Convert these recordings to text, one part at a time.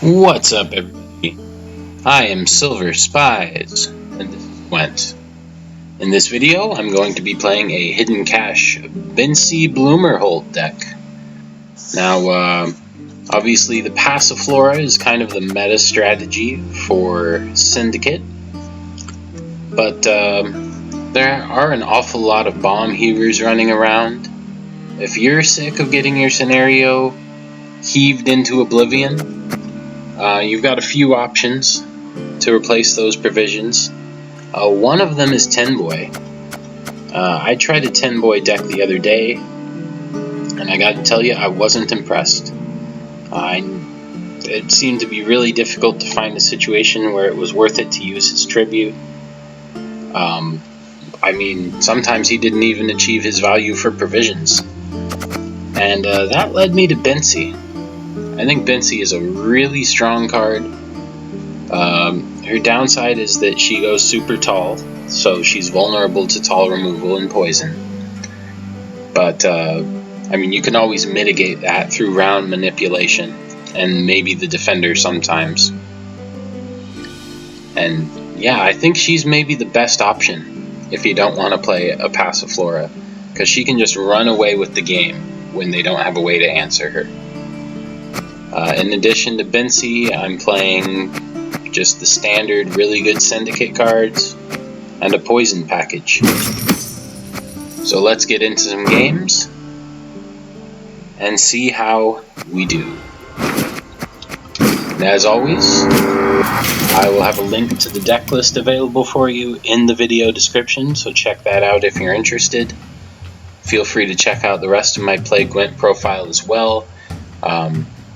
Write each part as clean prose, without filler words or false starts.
What's up, everybody? I am Silver Spies, and this is Gwent. In this video, I'm going to be playing a Hidden Cache Bincy Bloomerhold deck. Now, obviously the Passiflora is kind of the meta strategy for Syndicate, but there are an awful lot of bomb heavers running around. If you're sick of getting your scenario heaved into oblivion, you've got a few options to replace those provisions. One of them is 10-boy. I tried a 10-boy deck the other day, and I got to tell you, I wasn't impressed. It seemed to be really difficult to find a situation where it was worth it to use his tribute. I mean, sometimes he didn't even achieve his value for provisions. And that led me to Bincy. I think Bincy is a really strong card. Her downside is that she goes super tall, so she's vulnerable to tall removal and poison. But, I mean, you can always mitigate that through round manipulation, and maybe the defender sometimes. And, yeah, I think she's maybe the best option if you don't want to play a Passiflora, because she can just run away with the game when they don't have a way to answer her. In addition to Bincy, I'm playing just the standard really good Syndicate cards and a poison package. So let's get into some games and see how we do. And as always, I will have a link to the deck list available for you in the video description, so check that out if you're interested. Feel free to check out the rest of my Play Gwent profile as well.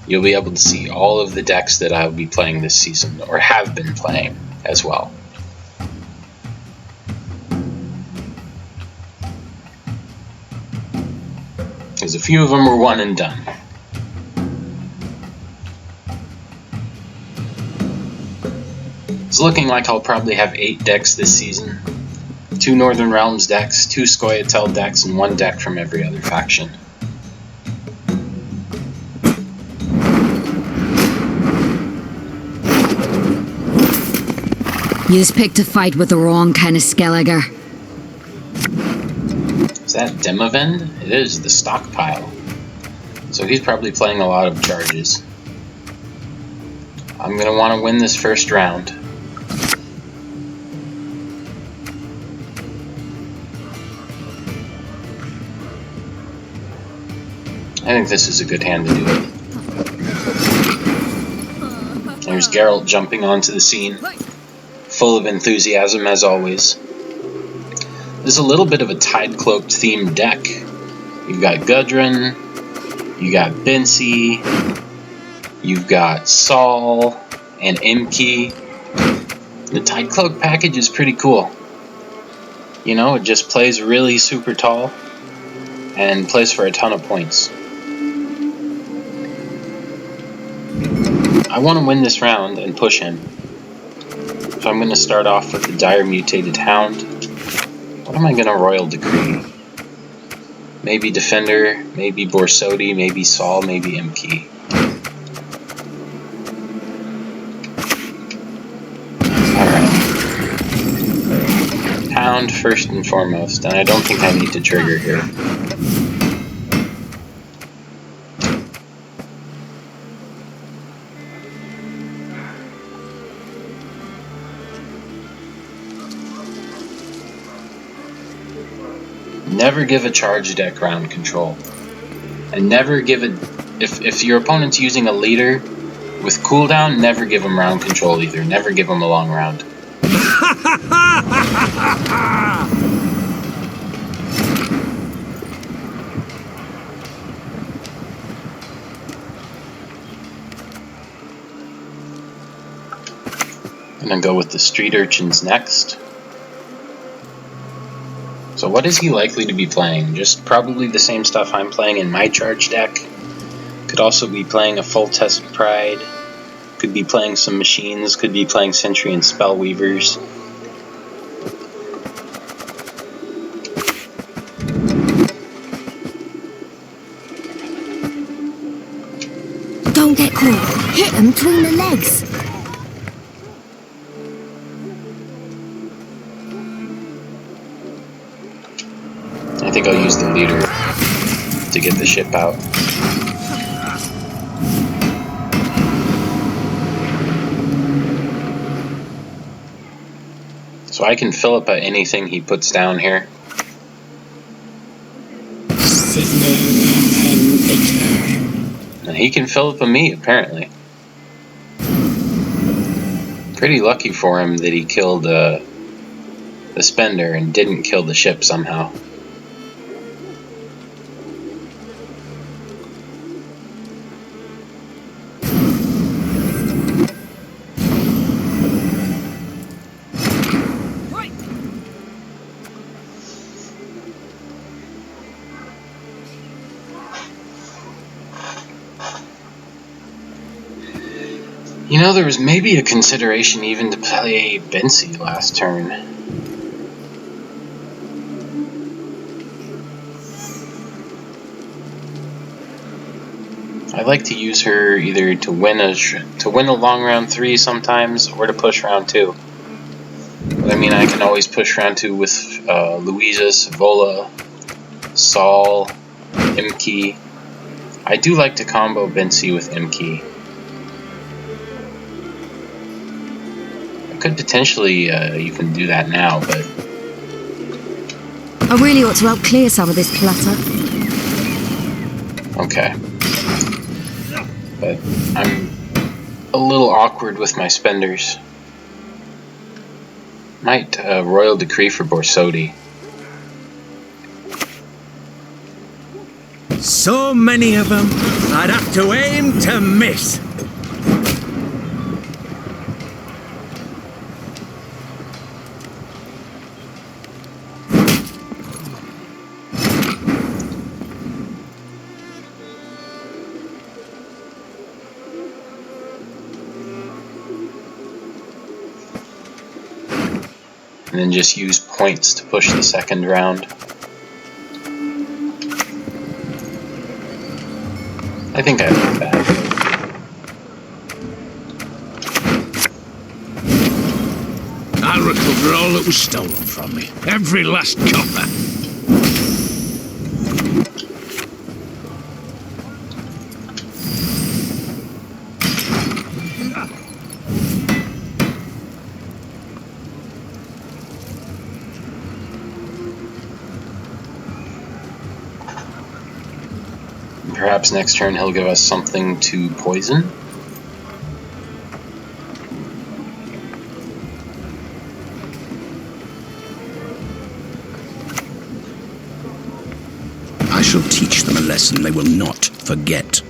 You'll be able to see all of the decks that I'll be playing this season, or have been playing as well. Because a few of them were one and done. It's looking like I'll probably have 8 decks this season. 2 Northern Realms decks, 2 Scoia'tael decks, and 1 deck from every other faction. Yous picked a fight with the wrong kind of Skelliger. Is that Demavend? It is the Stockpile. So he's probably playing a lot of charges. I'm going to want to win this first round. I think this is a good hand to do it. There's Geralt jumping onto the scene, full of enthusiasm as always. This is a little bit of a Tide-Cloaked themed deck. You've got Gudrun, you got Bincy, you've got Saul, and Imki. The Tide-Cloak package is pretty cool. You know, it just plays really super tall, and plays for a ton of points. I want to win this round and push him. So I'm going to start off with the Dire Mutated Hound. What am I going to Royal Decree? Maybe Defender, maybe Borsodi, maybe Saul, maybe Imki. Alright. Hound first and foremost, and I don't think I need to trigger here. Never give a charge deck round control. And never give a... If your opponent's using a leader with cooldown, never give them round control either. Never give them a long round. I'm gonna go with the Street Urchins next. So what is he likely to be playing? Just probably the same stuff I'm playing in my charge deck. Could also be playing a Full Test Pride. Could be playing some machines. Could be playing Sentry and Spellweavers. The Don't get caught. Hit them between the legs. I think I'll use the leader to get the ship out. So I can fill up anything he puts down here. And he can fill up a me, apparently. Pretty lucky for him that he killed the spender and didn't kill the ship somehow. You know, there was maybe a consideration even to play Bincy last turn. I like to use her either to win a long round 3 sometimes, or to push round 2. But I mean, I can always push round 2 with Louisa's, Vola, Saul, Imke. I do like to combo Bincy with Imke. Could potentially even do that now, but I really ought to help clear some of this clutter. okay. But I'm a little awkward with my spenders. Might royal decree for Borsodi. So many of them, I'd have to aim to miss. And then just use points to push the second round. I think I like that. I'll recover all that was stolen from me. Every last copper. Perhaps next turn he'll give us something to poison. I shall teach them a lesson they will not forget.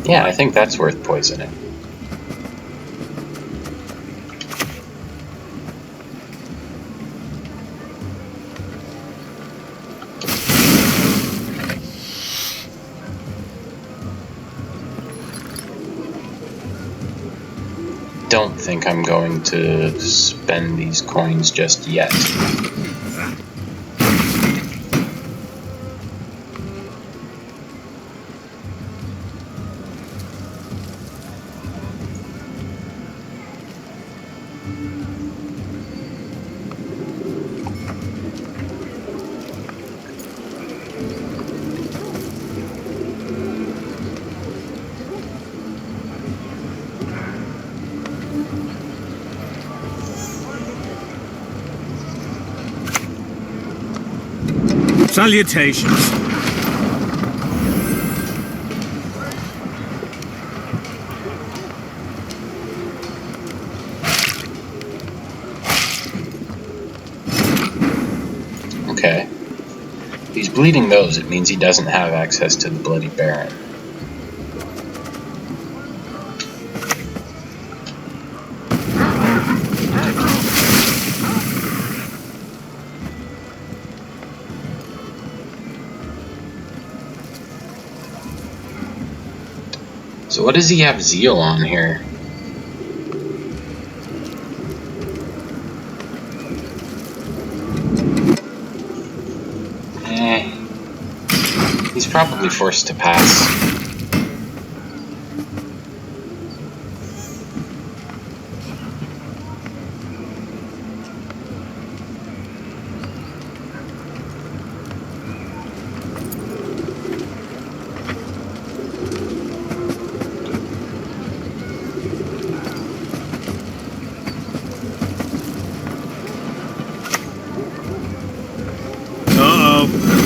Yeah, I think that's worth poisoning. Don't think I'm going to spend these coins just yet. Salutations. Okay. If he's bleeding those, it means he doesn't have access to the Bloody Baron. So what does he have Zeal on here? He's probably forced to pass.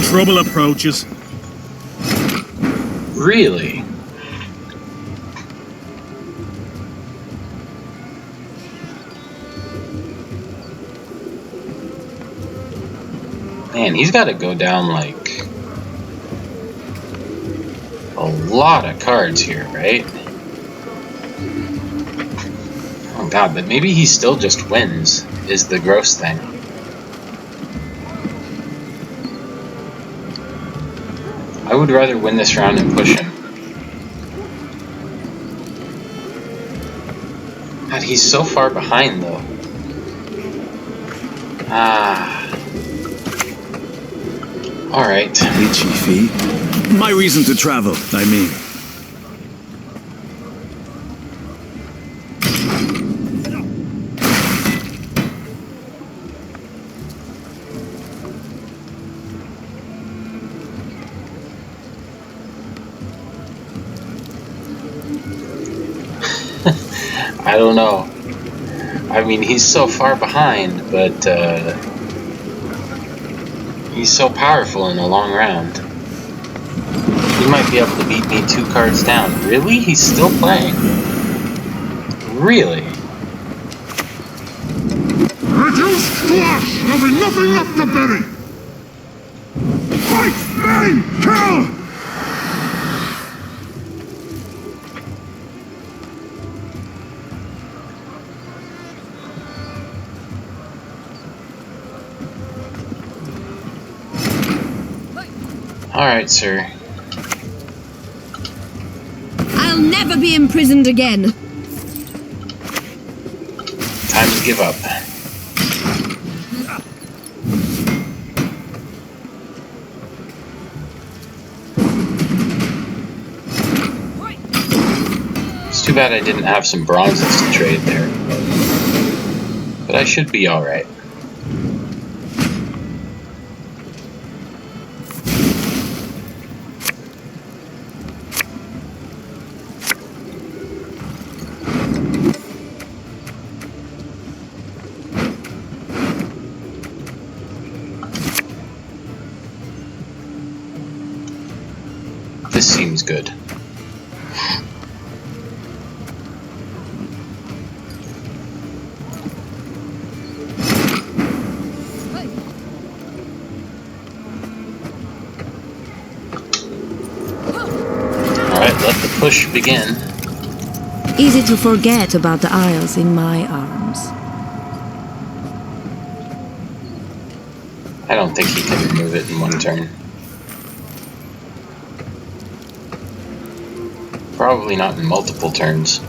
Trouble approaches. Really? Man, he's got to go down like a lot of cards here, right? Oh god, but maybe he still just wins, is the gross thing. I would rather win this round and push him. God, he's so far behind, though. Alright. Hey, Chiefy. My reason to travel, I mean. I don't know. I mean, he's so far behind, but he's so powerful in a long round. He might be able to beat me 2 cards down. Really? He's still playing? Really? Reduce flush! There'll be nothing left to bury! Fight! Maim! Kill! Alright, sir. I'll never be imprisoned again. Time to give up. It's too bad I didn't have some bronzes to trade there. But I should be alright. This seems good. Alright, let the push begin. Easy to forget about the Isles in my arms. I don't think he can remove it in one turn. Probably not in multiple turns.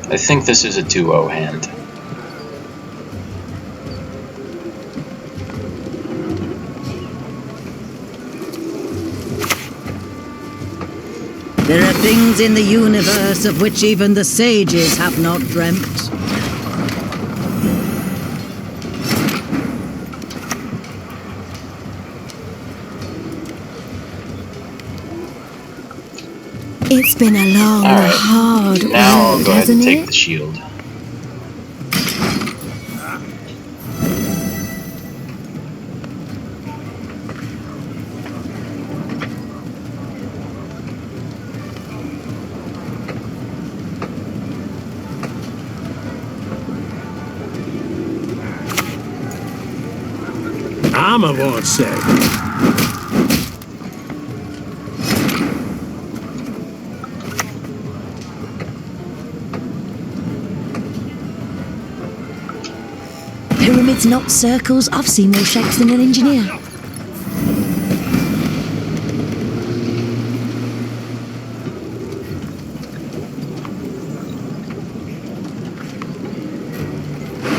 I think this is a 2-0 hand. There are things in the universe of which even the sages have not dreamt. It's been a long, hard Now I'll road, go ahead and hasn't take it? the shield. Armor won't say. Pyramids, not circles. I've seen more shapes than an engineer.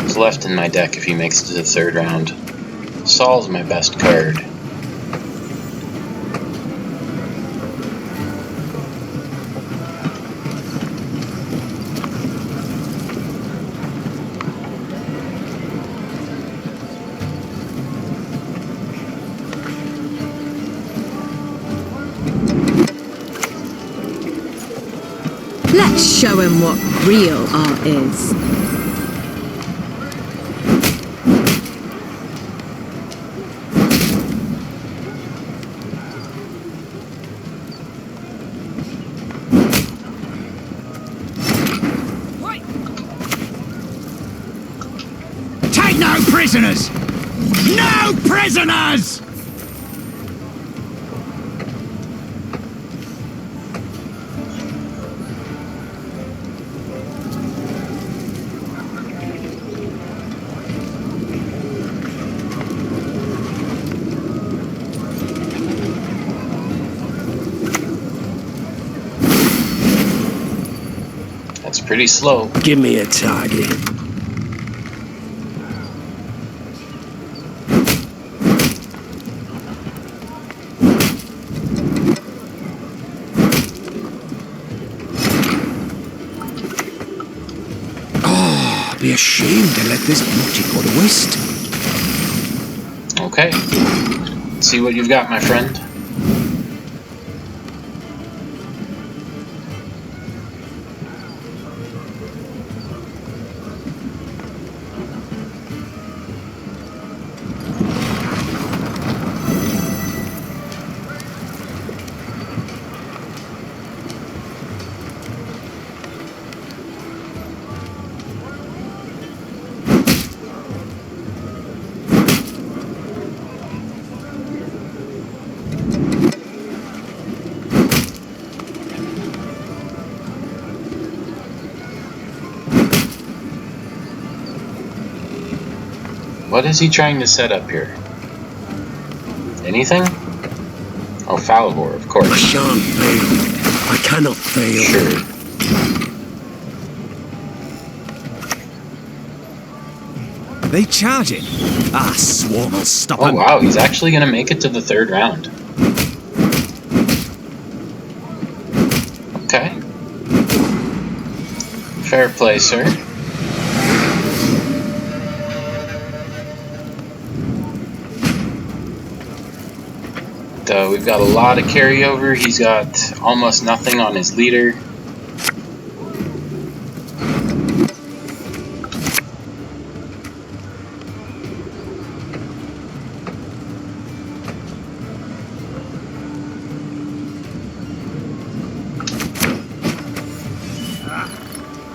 What's left in my deck if he makes it to the 3rd round? Saul's my best card. Show him what real art is. Take no prisoners! No prisoners! That's pretty slow. Give me a target. I'd be ashamed to let this beauty go to waste. Okay. Let's see what you've got, my friend. What is he trying to set up here? Anything? Oh, Falivor, of I course. shan't fail. I cannot fail. Sure. They charging? Ah, Swarm will stop Oh him. wow, he's actually gonna make it to the third round. Okay. Fair play, sir. We've got a lot of carryover. He's got almost nothing on his leader.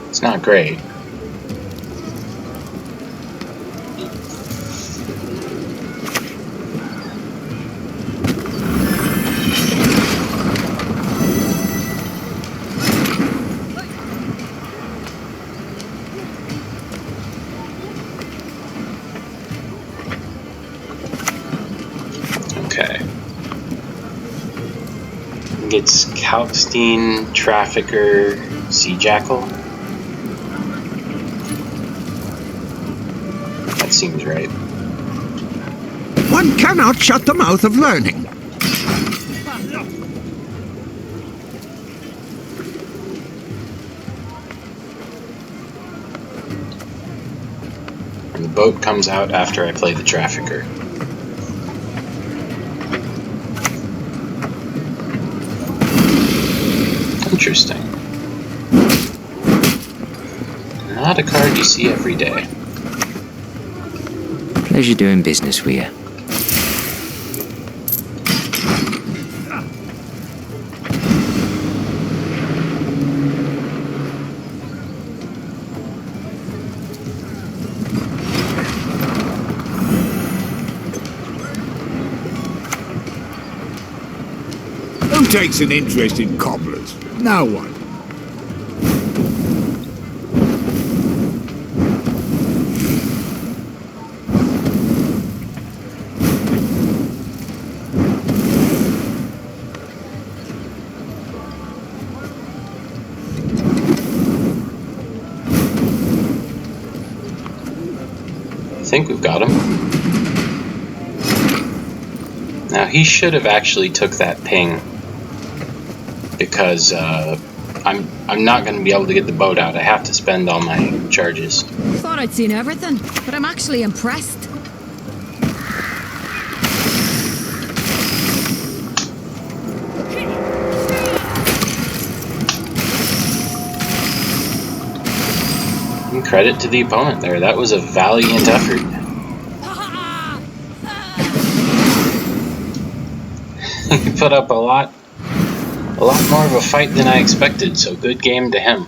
It's not great. Okay. Gets Kalkstein, Trafficker, Sea Jackal. That seems right. One cannot shut the mouth of learning. And the boat comes out after I play the Trafficker. Interesting. Not a card you see every day. Pleasure doing business with you. Who takes an interest in cobblers? No one. I think we've got him. Now he should have actually took that ping, because I'm not going to be able to get the boat out. I have to spend all my charges. Thought I'd seen everything, but I'm actually impressed. Credit to the opponent there. That was a valiant effort. He put up a lot more of a fight than I expected, so good game to him.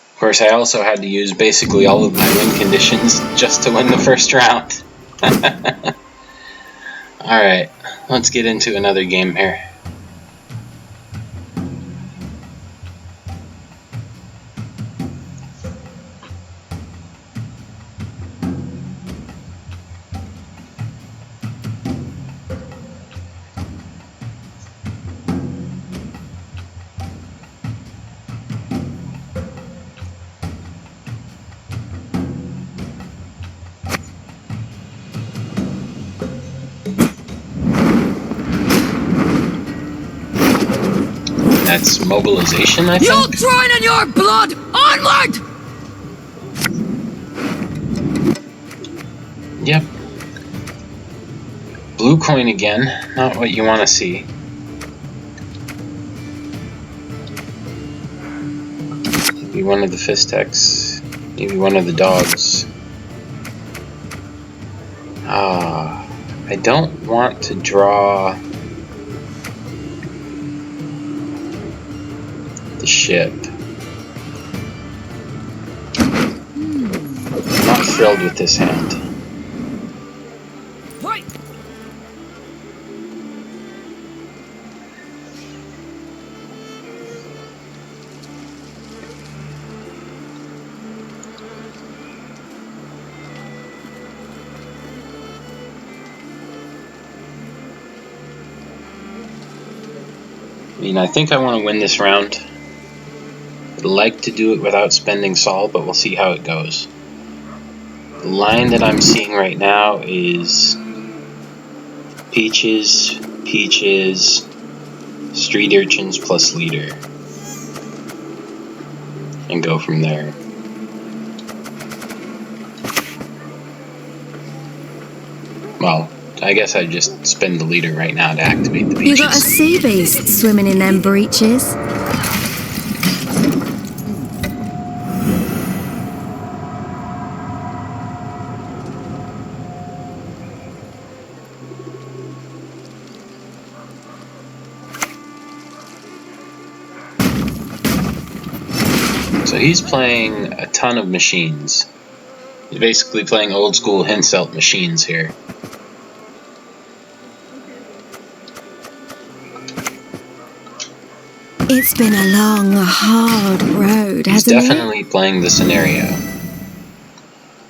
Of course, I also had to use basically all of my win conditions just to win the first round. Alright, let's get into another game here. That's Mobilization, I think? You'll drown in your blood! Onward! Yep. Blue coin again. Not what you want to see. Maybe one of the Fistex. Maybe one of the dogs. I don't want to draw the ship. I'm not thrilled with this hand. I mean, I think I want to win this round. I'd like to do it without spending Sol, but we'll see how it goes. The line that I'm seeing right now is peaches, peaches, street urchins plus leader. And go from there. Well, I guess I'd just spend the leader right now to activate the peaches. You got a sea beast swimming in them breeches. So he's playing a ton of machines. He's basically playing old school Henselt machines here. It's been a long, hard road, He's hasn't it? definitely playing the scenario.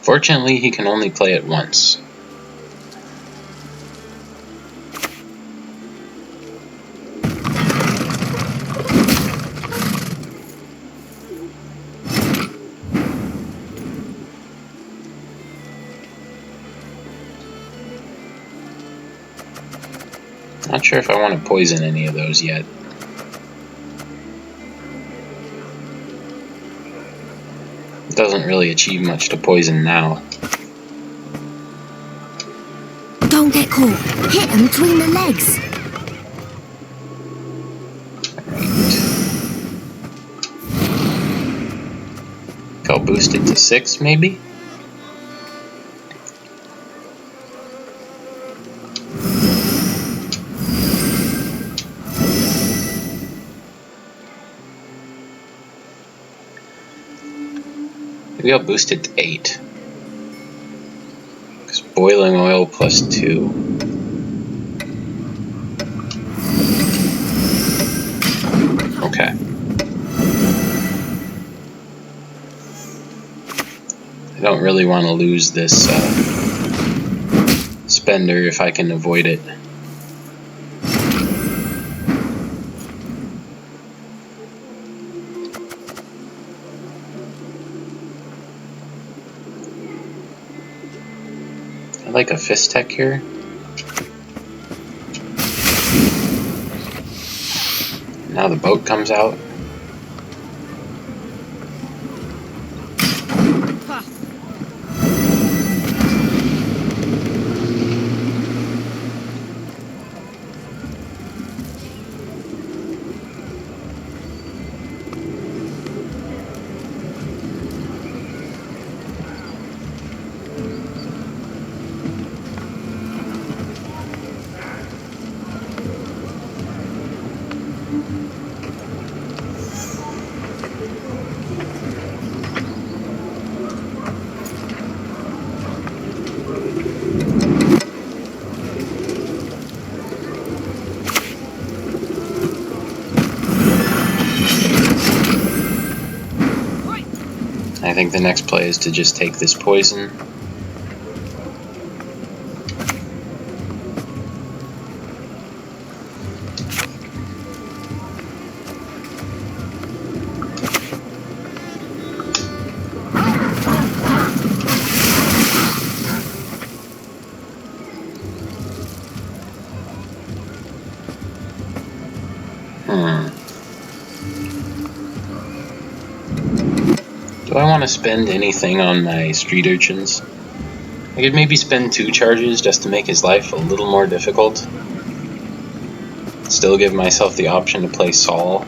Fortunately, he can only play it once. Not sure if I want to poison any of those yet. It doesn't really achieve much to poison now. Don't get caught. Hit him between the legs. Right. I'll boost it to 6 maybe? Maybe I'll boost it to 8. Because boiling oil plus 2. Okay. I don't really want to lose this spender if I can avoid it. I like a fist tech here. Now the boat comes out. think the next play is to just take this poison. Do I want to spend anything on my street urchins? I could maybe spend 2 charges just to make his life a little more difficult. Still give myself the option to play Saul.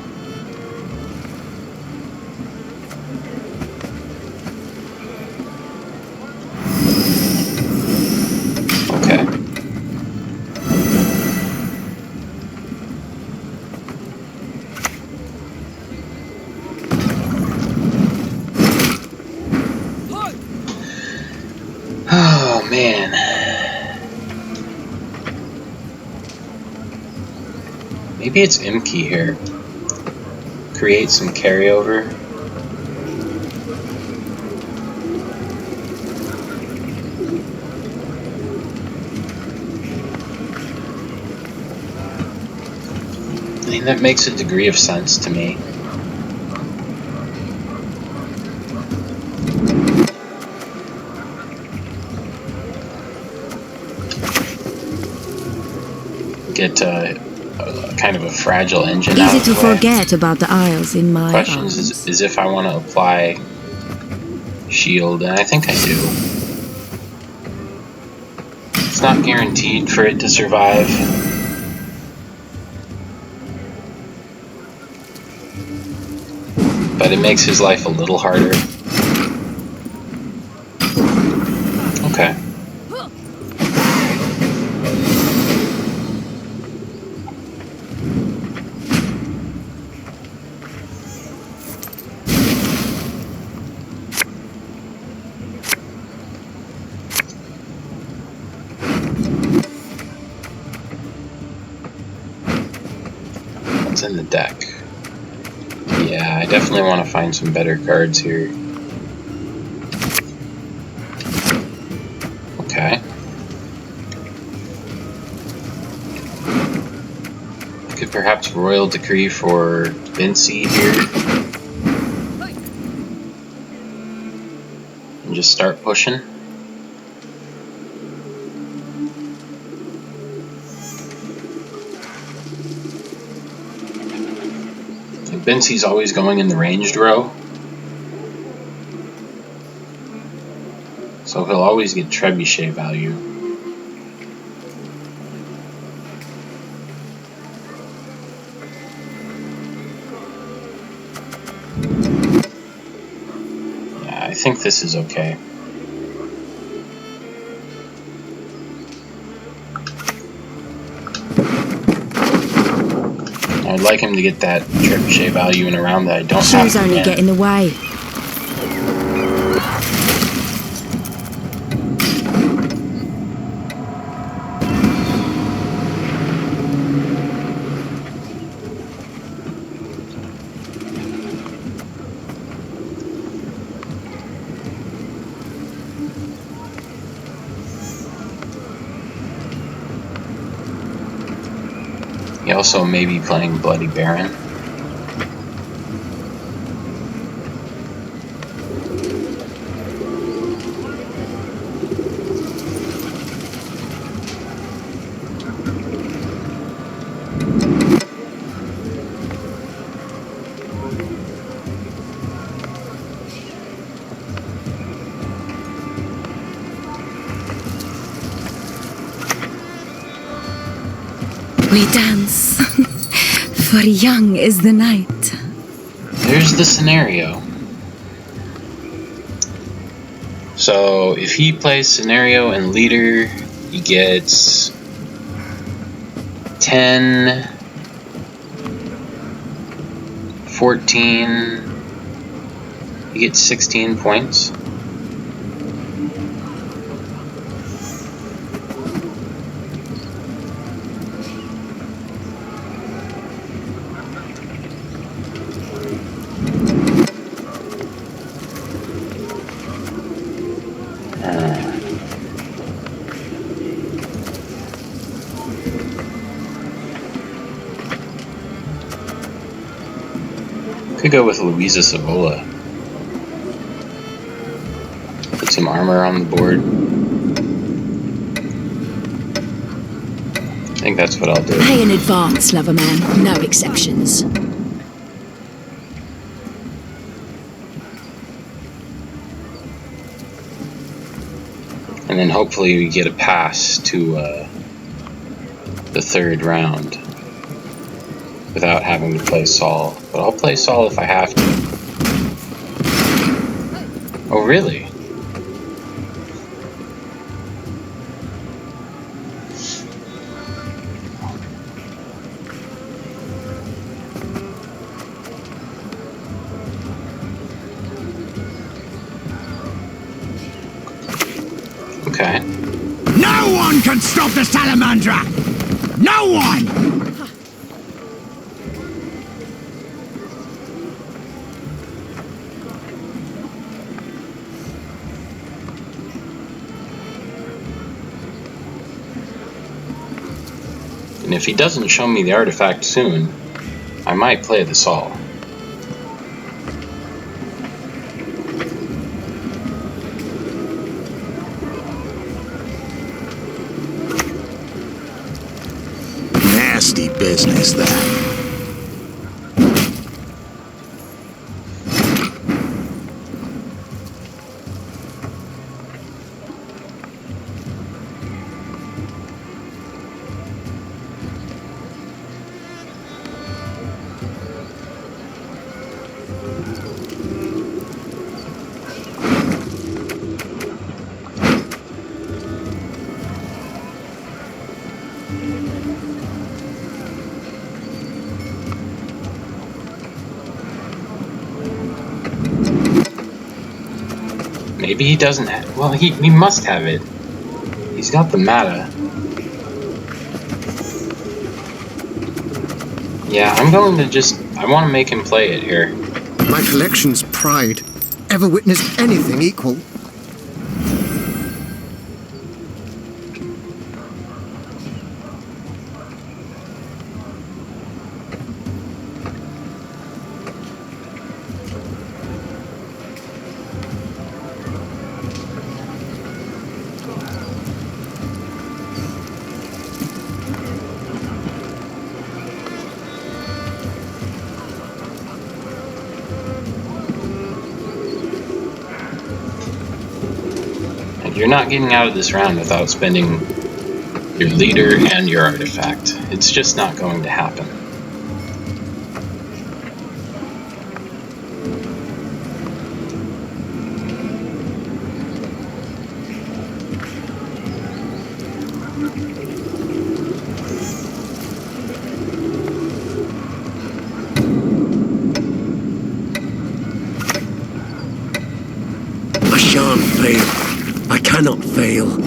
Okay. Oh, man. Maybe it's Imke here. Create some carryover. I mean, that makes a degree of sense to me. Get kind of a fragile engine out Easy of to the way. forget about the Isles in my Questions arms. is if I want to apply shield, and I think I do. It's not guaranteed for it to survive. But it makes his life a little harder. Okay. What's in the deck? Yeah, I definitely want to find some better cards here. Okay. I could perhaps Royal Decree for Bincy here. And just start pushing. Bincy's always going in the ranged row, so he'll always get trebuchet value. Yeah, I think this is okay. I'd like him to get that trebuchet value in a round that I don't have. Shoes only get in the way. He also may be playing Bloody Baron. We dance, for young is the night. There's the scenario. So if he plays scenario and leader, he gets 10, 14, he gets 16 points. Could go with Louisa Savola. Put some armor on the board. I think that's what I'll do. Pay in advance, lover man. No exceptions. And then hopefully we get a pass to the third round without having to play Saul. But I'll play Saul if I have to. Oh, really? Okay. No one can stop the Salamandra! No one! And if he doesn't show me the artifact soon, I might play the Saul. Nasty business, that. Maybe he doesn't have... Well, he must have it. He's got the Mata. Yeah, I'm going to just... I want to make him play it here. My collection's pride. Ever witnessed anything equal? You're not getting out of this round without spending your leader and your artifact. It's just not going to happen. I shan't fail. I cannot fail.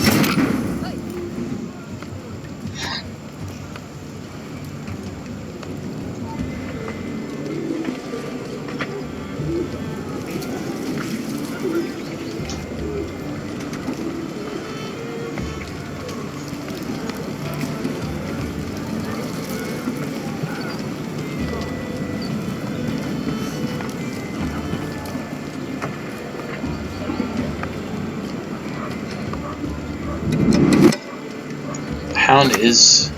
Hound is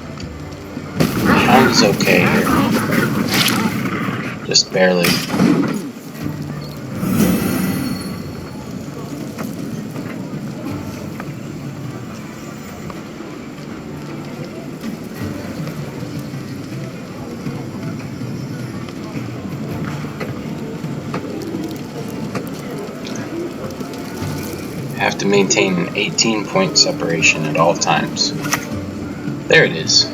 okay here. Just barely. Have to maintain an 18-point separation at all times. There it is.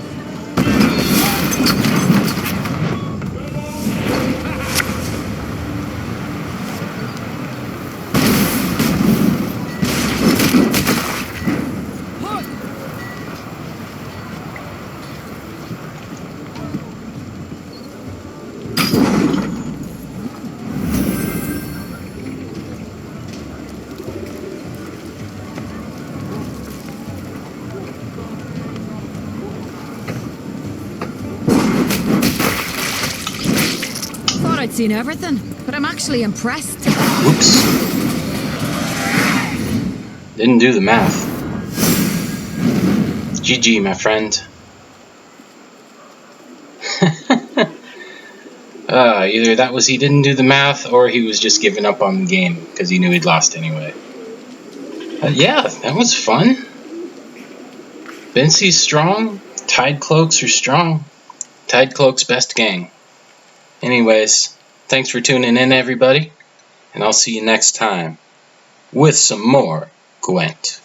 I'd seen everything, but I'm actually impressed. Whoops. Didn't do the math. GG, my friend. Either that was he didn't do the math, or he was just giving up on the game because he knew he'd lost anyway. Yeah, that was fun. Bincy's strong. Tide Cloaks are strong. Tide Cloaks best gang. Anyways, thanks for tuning in, everybody, and I'll see you next time with some more Gwent.